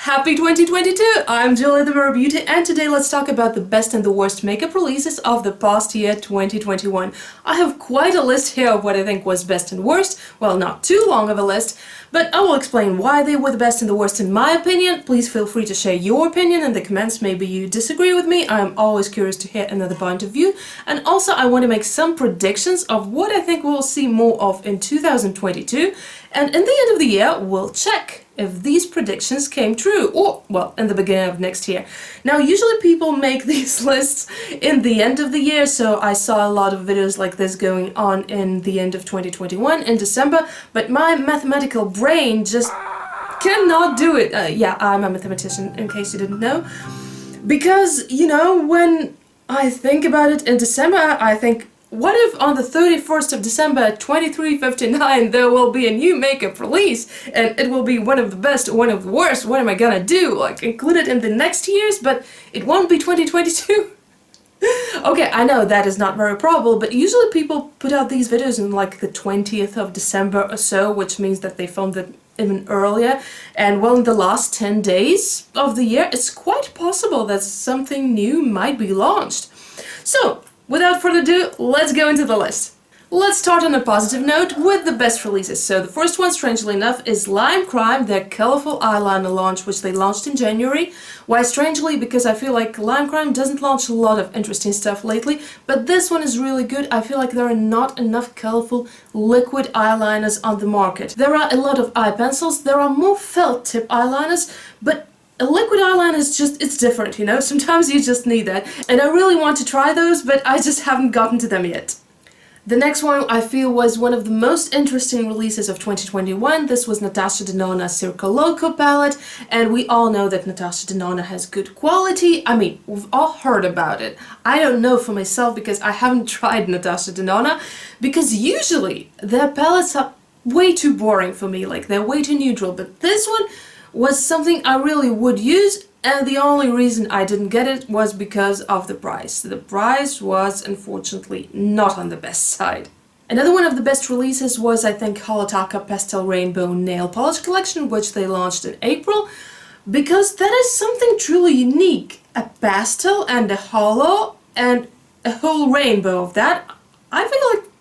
Happy 2022! I'm Julia the Mirror Beauty, and today let's talk about the best and the worst makeup releases of the past year 2021. I have quite a list here of what I think was best and worst. Well, not too long of a list, but I will explain why they were the best and the worst in my opinion. Please feel free to share your opinion in the comments. Maybe you disagree with me. I'm always curious to hear another point of view. And also I want to make some predictions of what I think we'll see more of in 2022. And in the end of the year, we'll check if these predictions came true, or, well, in the beginning of next year. Now, usually people make these lists in the end of the year, so I saw a lot of videos like this going on in the end of 2021, in December, but my mathematical brain just cannot do it. Yeah, I'm a mathematician, in case you didn't know. Because, you know, when I think about it in December, I think, what if on the 31st of December at 23:59 there will be a new makeup release and it will be one of the best or one of the worst? What am I gonna do? Like, include it in the next years, but it won't be 2022? Okay, I know that is not very probable, but usually people put out these videos in like the 20th of December or so, which means that they filmed it even earlier. And well, in the last 10 days of the year, it's quite possible that something new might be launched. So, without further ado, let's go into the list. Let's start on a positive note with the best releases. So the first one, strangely enough, is Lime Crime, their colorful eyeliner launch, which they launched in January. Why strangely? Because I feel like Lime Crime doesn't launch a lot of interesting stuff lately, but this one is really good. I feel like there are not enough colorful liquid eyeliners on the market. There are a lot of eye pencils, there are more felt tip eyeliners, but a liquid eyeliner is just, it's different, you know? Sometimes you just need that. And I really want to try those, but I just haven't gotten to them yet. The next one I feel was one of the most interesting releases of 2021. This was Natasha Denona Circo Loco palette, and we all know that Natasha Denona has good quality. I mean, we've all heard about it. I don't know for myself because I haven't tried Natasha Denona, because usually their palettes are way too boring for me, like they're way too neutral, but this one was something I really would use, and the only reason I didn't get it was because of the price. The price was unfortunately not on the best side. Another one of the best releases was, I think, Holotaka Pastel Rainbow Nail Polish Collection, which they launched in April, because that is something truly unique. A pastel and a holo and a whole rainbow of that. I feel like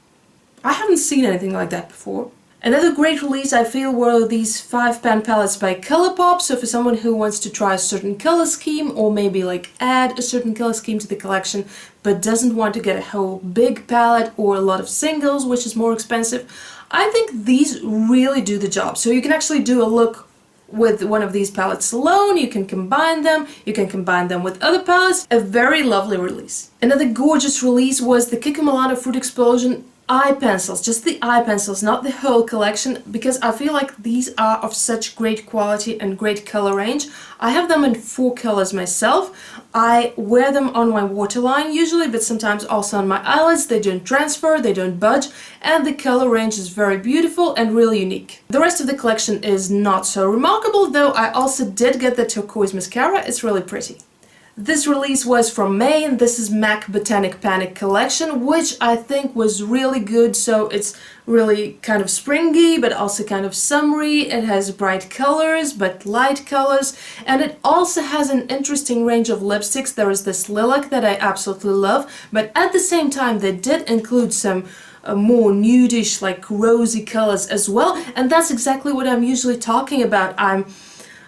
I haven't seen anything like that before. Another great release I feel were these 5-pan palettes by ColourPop, so for someone who wants to try a certain color scheme or maybe like add a certain color scheme to the collection but doesn't want to get a whole big palette or a lot of singles, which is more expensive, I think these really do the job. So you can actually do a look with one of these palettes alone, you can combine them with other palettes. A very lovely release. Another gorgeous release was the Kiko Milano Fruit Explosion eye pencils, just the eye pencils, not the whole collection, because I feel like these are of such great quality and great color range. I have them in 4 colors myself. I wear them on my waterline usually, but sometimes also on my eyelids. They don't transfer, they don't budge, and the color range is very beautiful and really unique. The rest of the collection is not so remarkable, though I also did get the turquoise mascara. It's really pretty. This release was from May, and this is MAC Botanic Panic collection, which I think was really good. So it's really kind of springy, but also kind of summery. It has bright colors, but light colors, and it also has an interesting range of lipsticks. There is this lilac that I absolutely love, but at the same time they did include some more nudish, like rosy colors as well, and that's exactly what I'm usually talking about.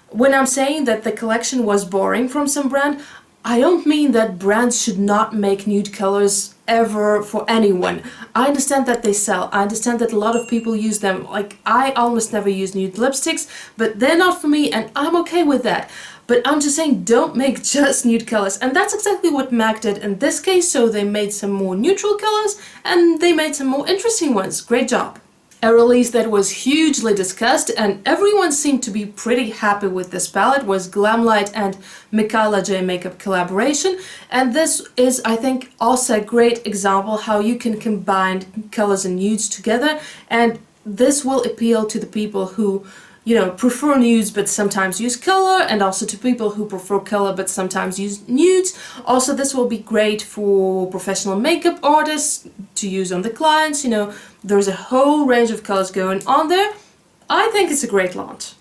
When I'm saying that the collection was boring from some brand, I don't mean that brands should not make nude colors ever for anyone. I understand that they sell. I understand that a lot of people use them. Like, I almost never use nude lipsticks, but they're not for me, and I'm okay with that. But I'm just saying, don't make just nude colors. And that's exactly what MAC did in this case. So they made some more neutral colors, and they made some more interesting ones. Great job. A release that was hugely discussed and everyone seemed to be pretty happy with this palette was Glamlite and Mikayla J makeup collaboration, and this is, I think, also a great example how you can combine colors and nudes together, and this will appeal to the people who, you know, prefer nudes but sometimes use color, and also to people who prefer color but sometimes use nudes. Also, this will be great for professional makeup artists to use on the clients. You know, there's a whole range of colors going on there. I think it's a great launch.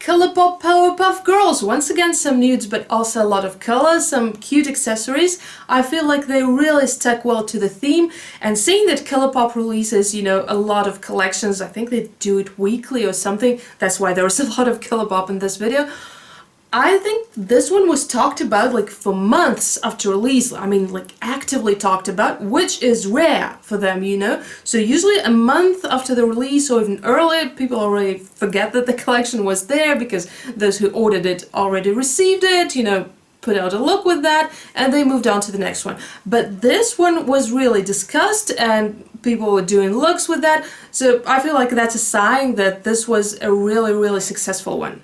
ColourPop Powerpuff Girls. Once again, some nudes, but also a lot of colors, some cute accessories. I feel like they really stuck well to the theme, and seeing that ColourPop releases, you know, a lot of collections, I think they do it weekly or something, that's why there was a lot of ColourPop in this video. I think this one was talked about like for months after release. I mean, like actively talked about, which is rare for them, you know. So usually a month after the release or even earlier, people already forget that the collection was there because those who ordered it already received it, you know, put out a look with that, and they moved on to the next one. But this one was really discussed and people were doing looks with that. So I feel like that's a sign that this was a really, really successful one.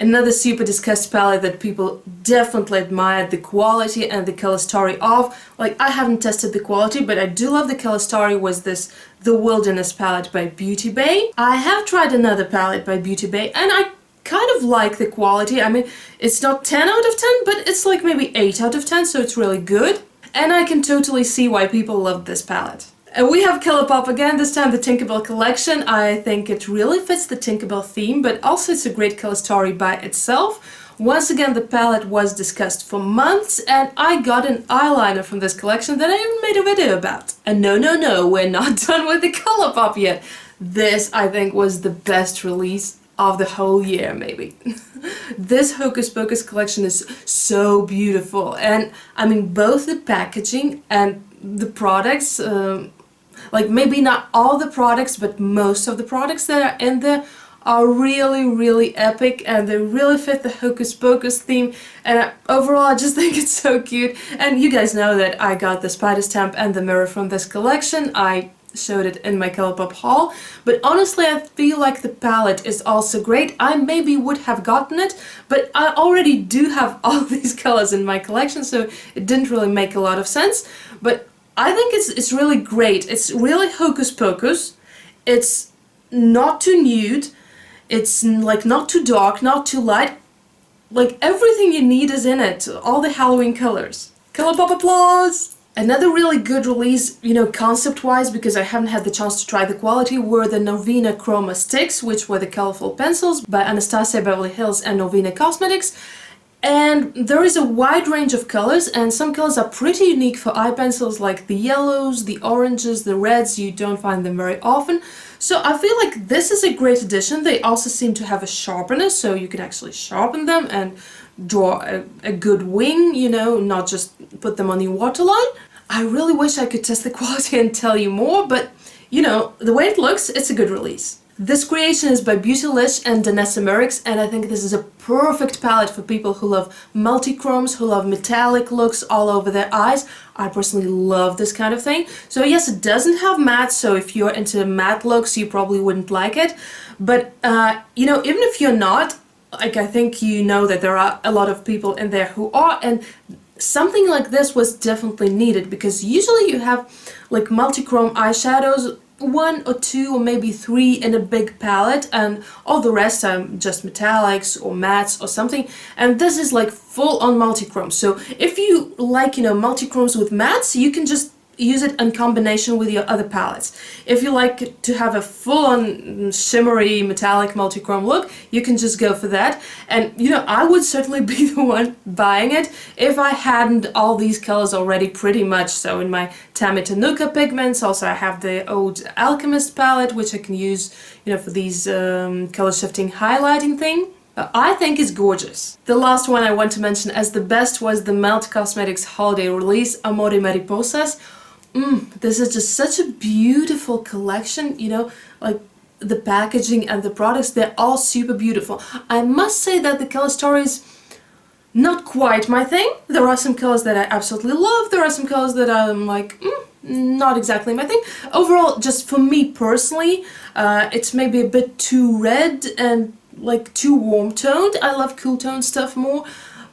Another super discussed palette that people definitely admired the quality and the color story of. Like, I haven't tested the quality, but I do love the color story, was this The Wilderness palette by Beauty Bay. I have tried another palette by Beauty Bay and I kind of like the quality. I mean, it's not 10 out of 10, but it's like maybe 8 out of 10, so it's really good. And I can totally see why people love this palette. And we have ColourPop again, this time the Tinkerbell collection. I think it really fits the Tinkerbell theme, but also it's a great color story by itself. Once again, the palette was discussed for months, and I got an eyeliner from this collection that I even made a video about. And no, we're not done with the ColourPop yet. This, I think, was the best release of the whole year, maybe. This Hocus Pocus collection is so beautiful, and I mean, both the packaging and the products, like maybe not all the products, but most of the products that are in there are really, really epic, and they really fit the Hocus Pocus theme. And overall, I just think it's so cute. And you guys know that I got the spider stamp and the mirror from this collection. I showed it in my ColourPop haul, but honestly I feel like the palette is also great. I maybe would have gotten it, but I already do have all these colors in my collection, so it didn't really make a lot of sense. But I think it's really great. It's really Hocus Pocus. It's not too nude. It's like not too dark, not too light. Like everything you need is in it. All the Halloween colors. ColourPop applause! Another really good release, you know, concept-wise, because I haven't had the chance to try the quality, were the Novena Chroma sticks, which were the colorful pencils by Anastasia Beverly Hills and Novena Cosmetics. And there is a wide range of colors, and some colors are pretty unique for eye pencils, like the yellows, the oranges, the reds. You don't find them very often. So I feel like this is a great addition. They also seem to have a sharpener, so you can actually sharpen them and draw a good wing, you know, not just put them on the waterline. I really wish I could test the quality and tell you more, but you know, the way it looks, it's a good release. This creation is by Beautylish and Danessa Merrick's, and I think this is a perfect palette for people who love multi-chromes, who love metallic looks all over their eyes. I personally love this kind of thing. So yes, it doesn't have matte, so if you're into matte looks, you probably wouldn't like it. But you know, even if you're not, like, I think you know that there are a lot of people in there who are, and something like this was definitely needed, because usually you have like multi-chrome eyeshadows, 1 or 2 or maybe 3 in a big palette, and all the rest are just metallics or mattes or something, and this is like full on multi-chrome. So if you like, you know, multi-chromes with mattes, you can just use it in combination with your other palettes. If you like to have a full-on shimmery metallic multi-chrome look, you can just go for that. And you know, I would certainly be the one buying it if I hadn't all these colors already pretty much. So in my Tammy Tenuka pigments, also I have the old Alchemist palette, which I can use, you know, for these color shifting highlighting thing. I think it's gorgeous. The last one I want to mention as the best was the Melt Cosmetics holiday release, Amore Mariposas. This is just such a beautiful collection, you know, like the packaging and the products, they're all super beautiful. I must say that the color story is not quite my thing. There are some colors that I absolutely love, there are some colors that I'm like, not exactly my thing. Overall, just for me personally, it's maybe a bit too red and like too warm toned. I love cool toned stuff more.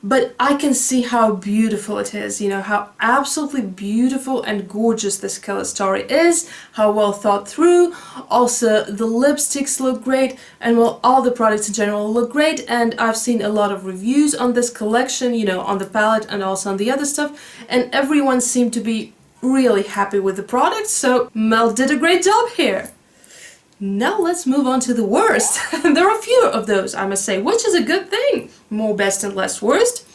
But I can see how beautiful it is, you know, how absolutely beautiful and gorgeous this color story is, how well thought through. Also, the lipsticks look great, and well, all the products in general look great, and I've seen a lot of reviews on this collection, you know, on the palette and also on the other stuff, and everyone seemed to be really happy with the product, so Mel did a great job here. Now let's move on to the worst. There are fewer of those, I must say, which is a good thing. More best and less worst.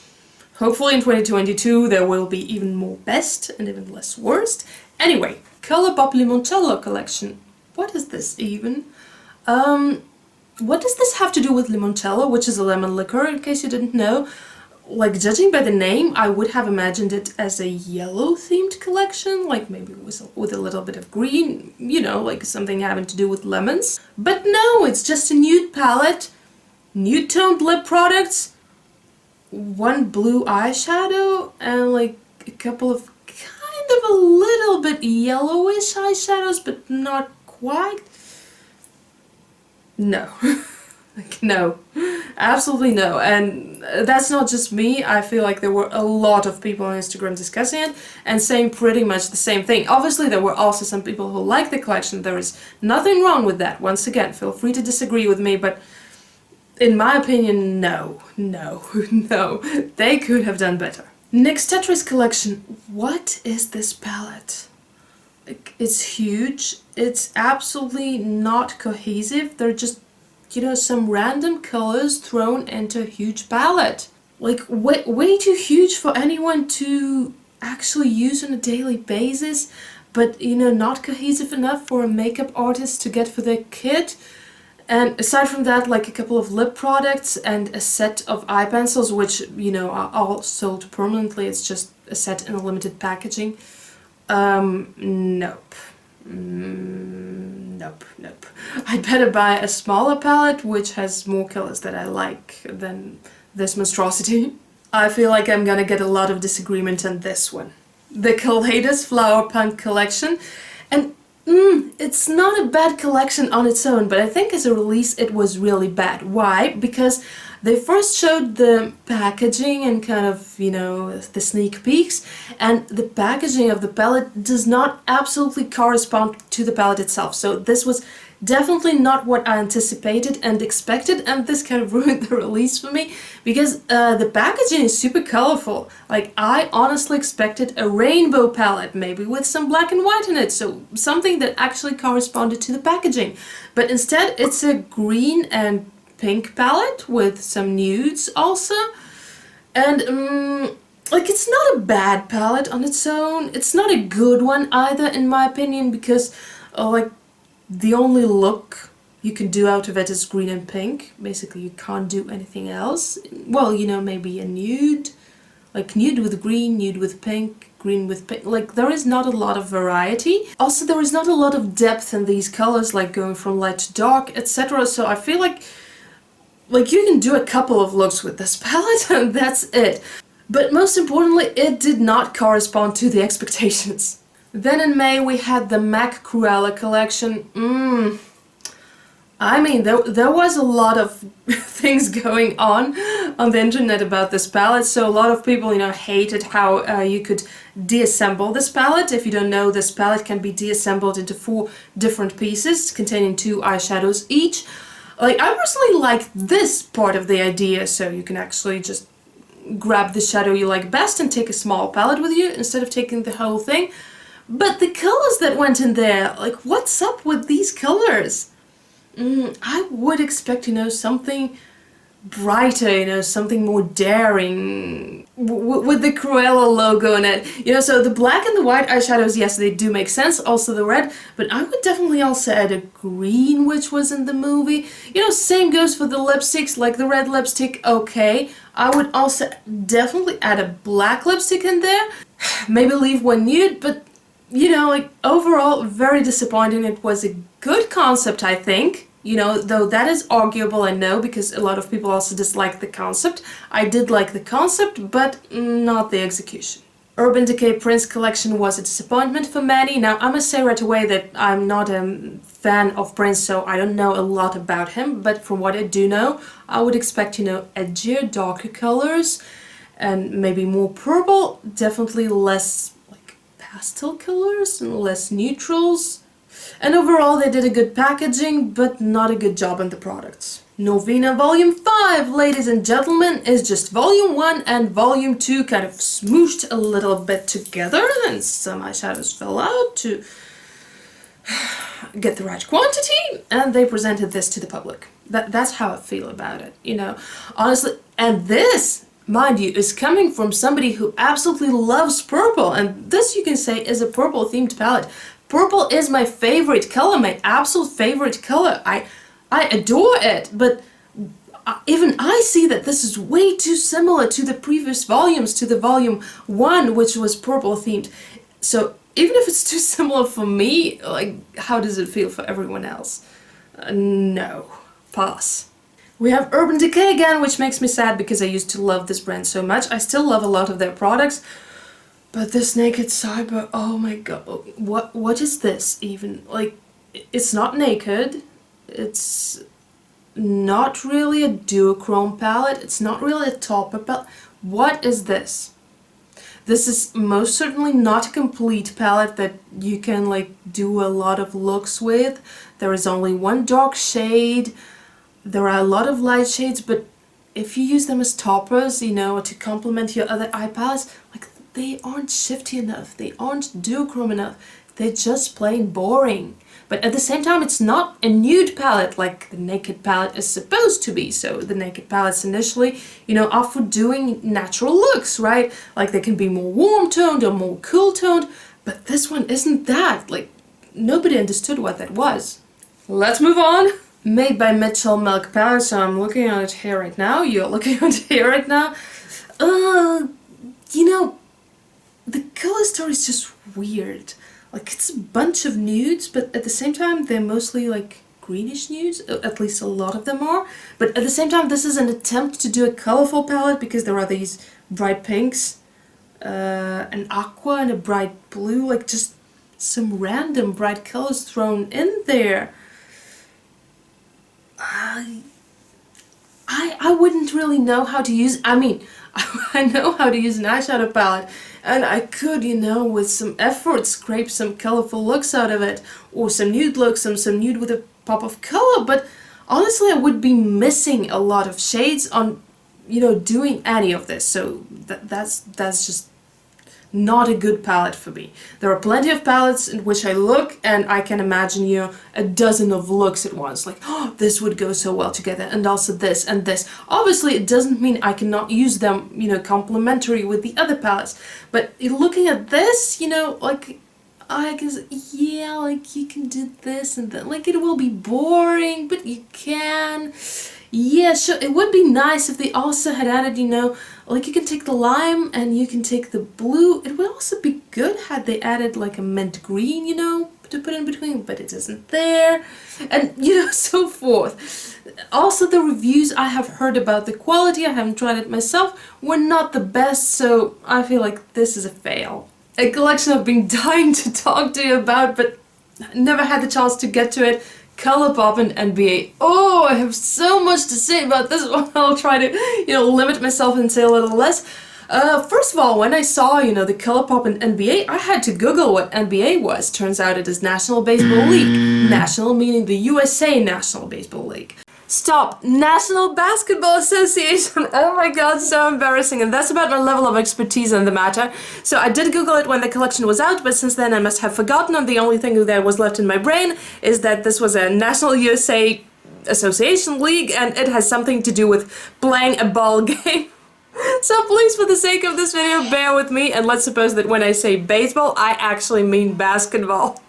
Hopefully in 2022 there will be even more best and even less worst. Anyway, ColourPop Limoncello collection. What is this even? What does this have to do with limoncello, which is a lemon liquor, in case you didn't know? Like, judging by the name, I would have imagined it as a yellow-themed collection, like maybe with a little bit of green, you know, like something having to do with lemons. But no, it's just a nude palette, nude-toned lip products, one blue eyeshadow, and like a couple of kind of a little bit yellowish eyeshadows, but not quite. No. Like, no. Absolutely no. And that's not just me. I feel like there were a lot of people on Instagram discussing it and saying pretty much the same thing. Obviously, there were also some people who like the collection. There is nothing wrong with that. Once again, feel free to disagree with me, but in my opinion, no. No. No. They could have done better. Next Tetris collection. What is this palette? It's huge. It's absolutely not cohesive. They're just, you know, some random colors thrown into a huge palette. Like, way too huge for anyone to actually use on a daily basis, but, you know, not cohesive enough for a makeup artist to get for their kid. And aside from that, like a couple of lip products and a set of eye pencils, which, you know, are all sold permanently. It's just a set in a limited packaging. Nope. Nope. I'd better buy a smaller palette which has more colors that I like than this monstrosity. I feel like I'm gonna get a lot of disagreement on this one. The Kaleidos Flower Punk collection, and it's not a bad collection on its own, but I think as a release it was really bad. Why? Because they first showed the packaging and kind of, you know, the sneak peeks, and the packaging of the palette does not absolutely correspond to the palette itself. So this was definitely not what I anticipated and expected, and this kind of ruined the release for me, because the packaging is super colorful. Like, I honestly expected a rainbow palette, maybe with some black and white in it, so something that actually corresponded to the packaging. But instead it's a green and pink palette with some nudes also, and like, it's not a bad palette on its own. It's not a good one either, in my opinion, because like, the only look you can do out of it is green and pink. Basically, you can't do anything else. Well, you know, maybe a nude, like nude with green, nude with pink, green with pink. Like, there is not a lot of variety. Also, there is not a lot of depth in these colors, like going from light to dark, etc. So I feel like you can do a couple of looks with this palette and that's it. But most importantly, it did not correspond to the expectations. Then in May we had the MAC Cruella collection. I mean, there was a lot of things going on the internet about this palette. So a lot of people, you know, hated how you could deassemble this palette. If you don't know, this palette can be deassembled into 4 different pieces containing 2 eyeshadows each. Like, I personally like this part of the idea, so you can actually just grab the shadow you like best and take a small palette with you instead of taking the whole thing. But the colors that went in there, like, what's up with these colors? I would expect, you know, something brighter, you know, something more daring, with the Cruella logo in it. You know, so the black and the white eyeshadows, yes, they do make sense, also the red, but I would definitely also add a green, which was in the movie. You know, same goes for the lipsticks, like the red lipstick, okay. I would also definitely add a black lipstick in there, maybe leave one nude, but, you know, like, overall, very disappointing. It was a good concept, I think. You know, though that is arguable, I know, because a lot of people also dislike the concept. I did like the concept, but not the execution. Urban Decay Prince collection was a disappointment for many. Now, I must say right away that I'm not a fan of Prince, so I don't know a lot about him, but from what I do know, I would expect, you know, edgier, darker colors, and maybe more purple, definitely less, like, pastel colors, and less neutrals. And overall they did a good packaging, but not a good job on the products. Novena Volume 5, ladies and gentlemen, is just Volume 1 and Volume 2 kind of smooshed a little bit together, and some eyeshadows fell out to get the right quantity, and they presented this to the public. That's how I feel about it, you know, honestly. And this, mind you, is coming from somebody who absolutely loves purple, and this, you can say, is a purple themed palette. Purple is my favorite color, my absolute favorite color. I adore it, but even I see that this is way too similar to the previous volumes, to the volume 1, which was purple themed. So even if it's too similar for me, like, how does it feel for everyone else? No. Pass. We have Urban Decay again, which makes me sad because I used to love this brand so much. I still love a lot of their products, but this Naked Cyber, oh my god, what is this even? Like, it's not naked, it's not really a duochrome palette, it's not really a topper palette. What is this? This is most certainly not a complete palette that you can like do a lot of looks with. There is only one dark shade. There are a lot of light shades, but if you use them as toppers, you know, to complement your other eye palettes, like, they aren't shifty enough, they aren't duochrome enough, they're just plain boring. But at the same time, it's not a nude palette like the Naked palette is supposed to be. So the Naked palettes initially, you know, are for doing natural looks, right? Like, they can be more warm toned or more cool toned, but this one isn't that. Like, nobody understood what that was. Let's move on. Made by Mitchell Milk palette, so I'm looking at it here right now, you're looking at it here right now. You know, the color story is just weird. Like, it's a bunch of nudes, but at the same time they're mostly like greenish nudes, at least a lot of them are. But at the same time, this is an attempt to do a colorful palette because there are these bright pinks, an aqua and a bright blue, like just some random bright colors thrown in there. I wouldn't really know how to use, I mean, I know how to use an eyeshadow palette, and I could, you know, with some effort scrape some colorful looks out of it, or some nude looks, some nude with a pop of color, but honestly I would be missing a lot of shades on, you know, doing any of this, so that's just not a good palette for me. There are plenty of palettes in which I look and I can imagine, you know, a dozen of looks at once, like, oh, this would go so well together, and also this and this. Obviously it doesn't mean I cannot use them, you know, complementary with the other palettes, but looking at this, you know, like, I guess, yeah, like, you can do this and that, like, it will be boring, but you can. Yeah, sure, it would be nice if they also had added, you know, like, you can take the lime and you can take the blue. It would also be good had they added like a mint green, you know, to put in between, but it isn't there, and, you know, so forth. Also, the reviews I have heard about the quality, I haven't tried it myself, were not the best, so I feel like this is a fail. A collection I've been dying to talk to you about, but never had the chance to get to it. ColourPop and NBA. Oh, I have so much to say about this one. I'll try to, you know, limit myself and say a little less. First of all, when I saw, you know, the ColourPop and NBA, I had to Google what NBA was. Turns out it is National Baseball League. National meaning the USA National Baseball League. Stop. National Basketball Association. Oh my god, so embarrassing. And that's about my level of expertise in the matter. So I did Google it when the collection was out, but since then I must have forgotten, and the only thing that was left in my brain is that this was a National USA Association League, and it has something to do with playing a ball game. So please, for the sake of this video, bear with me, and let's suppose that when I say baseball, I actually mean basketball.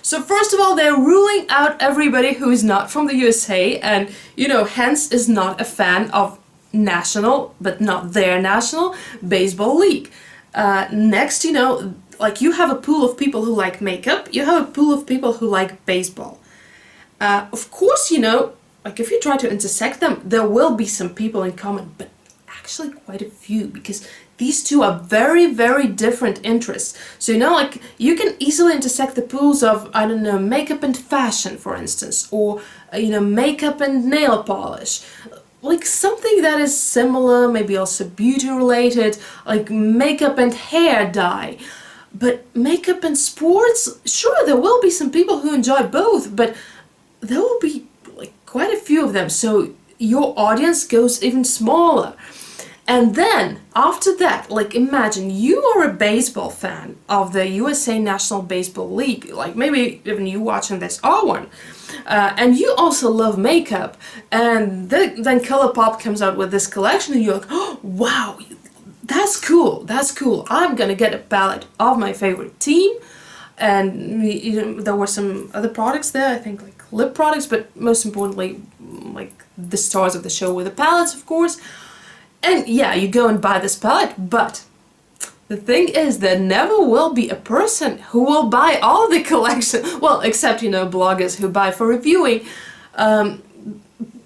So first of all, they're ruling out everybody who is not from the USA and, you know, hence is not a fan of national, but not their national, baseball league. Next, you know, like, you have a pool of people who like makeup, you have a pool of people who like baseball. Of course, you know, like, if you try to intersect them, there will be some people in common, but actually quite a few, because these two are very, very different interests. So, you know, like, you can easily intersect the pools of, I don't know, makeup and fashion, for instance, or, you know, makeup and nail polish. Like, something that is similar, maybe also beauty related, like makeup and hair dye. But makeup and sports, sure, there will be some people who enjoy both, but there will be, like, quite a few of them, so your audience goes even smaller. And then, after that, like imagine you are a baseball fan of the USA National Baseball League, like maybe even you watching this R1, and you also love makeup, and then ColourPop comes out with this collection and you're like, oh, wow, that's cool, I'm gonna get a palette of my favorite team. And you know, there were some other products there, I think like lip products, but most importantly, like the stars of the show were the palettes, of course. And yeah, you go and buy this palette, but the thing is, there never will be a person who will buy all the collection. Well, except, you know, bloggers who buy for reviewing.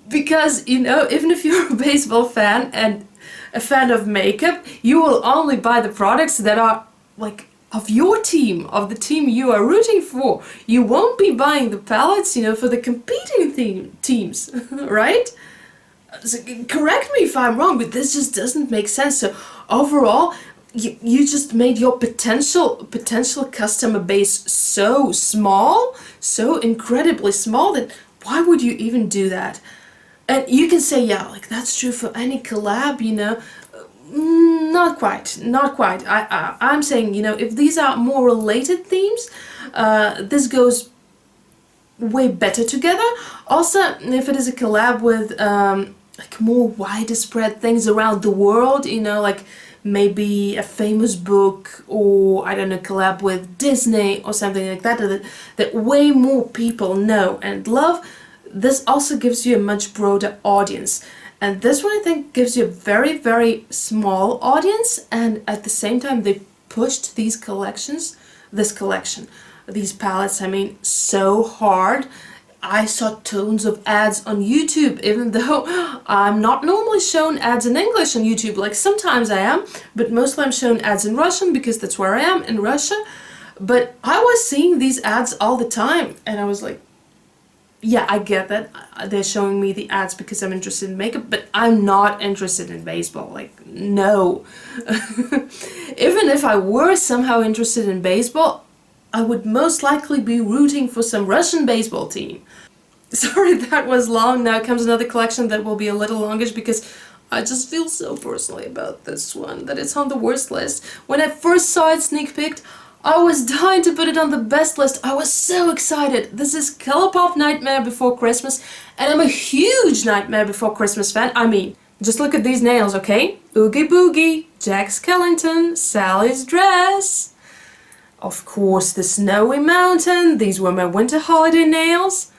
Because, you know, even if you're a baseball fan and a fan of makeup, you will only buy the products that are, like, of your team, of the team you are rooting for. You won't be buying the palettes, you know, for the competing teams, right? So, correct me if I'm wrong, but this just doesn't make sense. So overall, you just made your potential customer base so small, so incredibly small, that why would you even do that? And you can say, yeah, like that's true for any collab, you know. Not quite. I'm saying, you know, if these are more related themes, this goes way better together. Also, if it is a collab with like more widespread things around the world, you know, like maybe a famous book, or I don't know, collab with Disney or something like that, that way more people know and love, this also gives you a much broader audience. And this one I think gives you a very, very small audience, and at the same time they pushed these collections, these palettes, I mean, so hard. I saw tons of ads on YouTube, even though I'm not normally shown ads in English on YouTube. Like sometimes I am, but mostly I'm shown ads in Russian because that's where I am, in Russia. But I was seeing these ads all the time, and I was like, yeah, I get that they're showing me the ads because I'm interested in makeup, but I'm not interested in baseball. Like, no. Even if I were somehow interested in baseball, I would most likely be rooting for some Russian baseball team. Sorry, that was long. Now comes another collection that will be a little longish because I just feel so personally about this one that it's on the worst list. When I first saw it sneak peeked, I was dying to put it on the best list. I was so excited. This is ColourPop Nightmare Before Christmas, and I'm a huge Nightmare Before Christmas fan. I mean, just look at these nails, okay? Oogie Boogie, Jack Skellington, Sally's dress. Of course, the snowy mountain. These were my winter holiday nails.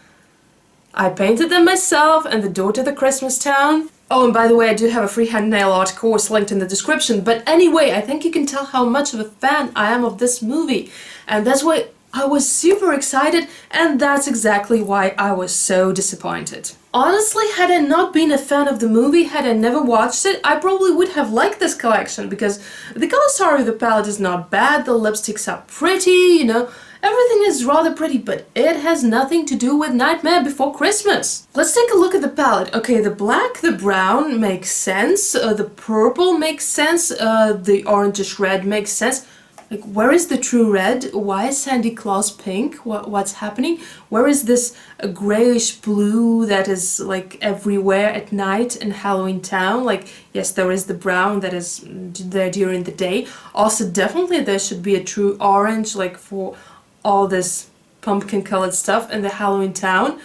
I painted them myself, and the door to the Christmas town. Oh, and by the way, I do have a freehand nail art course linked in the description. But anyway, I think you can tell how much of a fan I am of this movie. And that's why I was super excited, and that's exactly why I was so disappointed. Honestly, had I not been a fan of the movie, had I never watched it, I probably would have liked this collection, because the color story of the palette is not bad, the lipsticks are pretty, you know, everything is rather pretty, but it has nothing to do with Nightmare Before Christmas. Let's take a look at the palette. Okay, the black, the brown makes sense, the purple makes sense, the orangish red makes sense. Like, where is the true red? Why is Sandy Claus pink? What's happening? Where is this grayish blue that is like everywhere at night in Halloween Town? Like, yes, there is the brown that is there during the day. Also, definitely there should be a true orange, like for all this pumpkin colored stuff in the Halloween Town.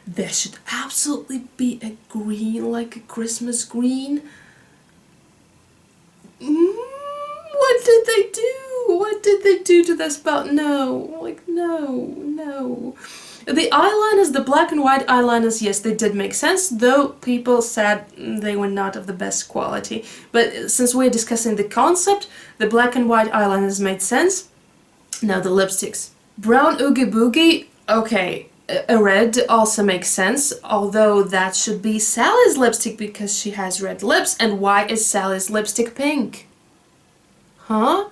There should absolutely be a green, like a Christmas green. What did they do? What did they do to this palette? No, like, no. The eyeliners, the black and white eyeliners, yes, they did make sense, though people said they were not of the best quality. But since we're discussing the concept, the black and white eyeliners made sense. Now the lipsticks. Brown Oogie Boogie, okay, a red also makes sense, although that should be Sally's lipstick because she has red lips, and why is Sally's lipstick pink? Huh?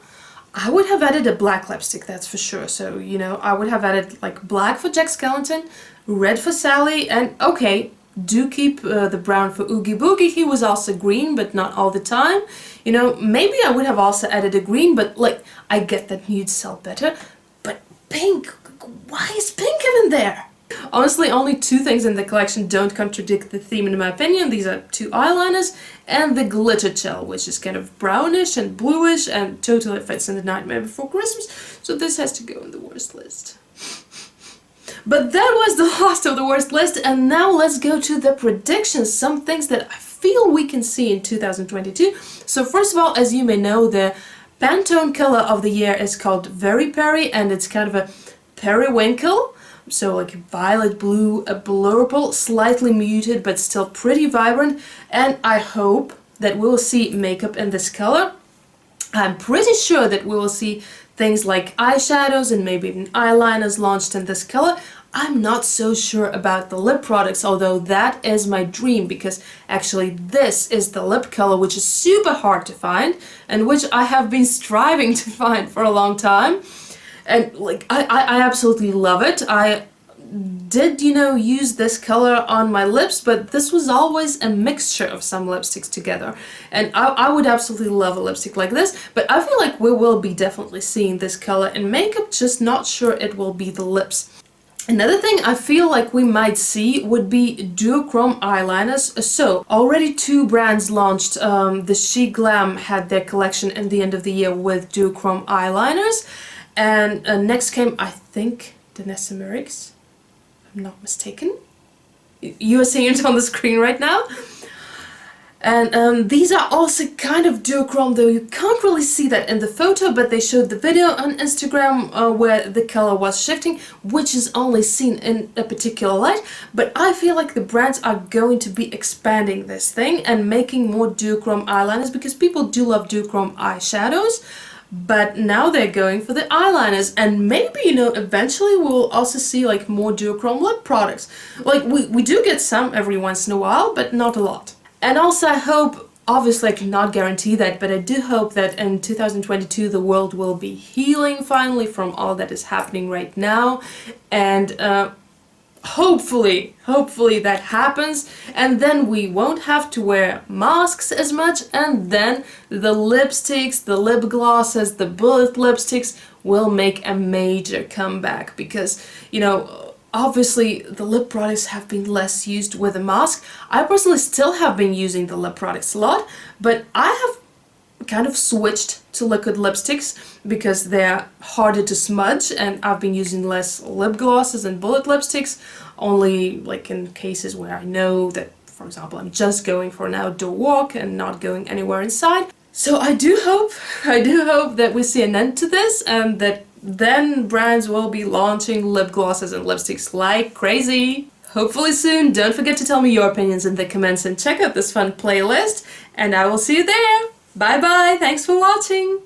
I would have added a black lipstick, that's for sure. So, you know, I would have added like black for Jack Skellington, red for Sally, and okay, do keep the brown for Oogie Boogie. He was also green, but not all the time. You know, maybe I would have also added a green, but like, I get that nudes sell better. But pink, why is pink even there? Honestly, only two things in the collection don't contradict the theme in my opinion. These are two eyeliners and the glitter gel, which is kind of brownish and bluish and totally fits in the Nightmare Before Christmas. So this has to go in the worst list. But that was the last of the worst list, and now let's go to the predictions, some things that I feel we can see in 2022. So first of all, as you may know, the Pantone color of the year is called Very Peri, and it's kind of a periwinkle. So like violet blue, a blurple, slightly muted but still pretty vibrant, and I hope that we will see makeup in this color. I'm pretty sure that we will see things like eyeshadows and maybe even eyeliners launched in this color. I'm not so sure about the lip products, although that is my dream, because actually this is the lip color which is super hard to find and which I have been striving to find for a long time. And like I absolutely love it. I did, use this color on my lips, but this was always a mixture of some lipsticks together. And I would absolutely love a lipstick like this, but I feel like we will be definitely seeing this color in makeup, just not sure it will be the lips. Another thing I feel like we might see would be duochrome eyeliners. So already two brands launched. The She Glam had their collection at the end of the year with duochrome eyeliners. And next came, I think, Denona Merrick's, if I'm not mistaken. You are seeing it on the screen right now. And these are also kind of duochrome, though you can't really see that in the photo, but they showed the video on Instagram where the color was shifting, which is only seen in a particular light. But I feel like the brands are going to be expanding this thing and making more duochrome eyeliners, because people do love duochrome eyeshadows. But now they're going for the eyeliners, and maybe, eventually we'll also see like more duochrome lip products. Like we do get some every once in a while, but not a lot. And also I hope, obviously I cannot guarantee that, but I do hope that in 2022 the world will be healing finally from all that is happening right now. And hopefully that happens, and then we won't have to wear masks as much, and then the lipsticks, the lip glosses, the bullet lipsticks will make a major comeback, because obviously the lip products have been less used with a mask. I personally still have been using the lip products a lot, but I have kind of switched to liquid lipsticks because they're harder to smudge, and I've been using less lip glosses and bullet lipsticks, only like in cases where I know that, for example, I'm just going for an outdoor walk and not going anywhere inside. So I do hope that we see an end to this, and that then brands will be launching lip glosses and lipsticks like crazy. Hopefully soon. Don't forget to tell me your opinions in the comments and check out this fun playlist, and I will see you there. Bye bye, thanks for watching!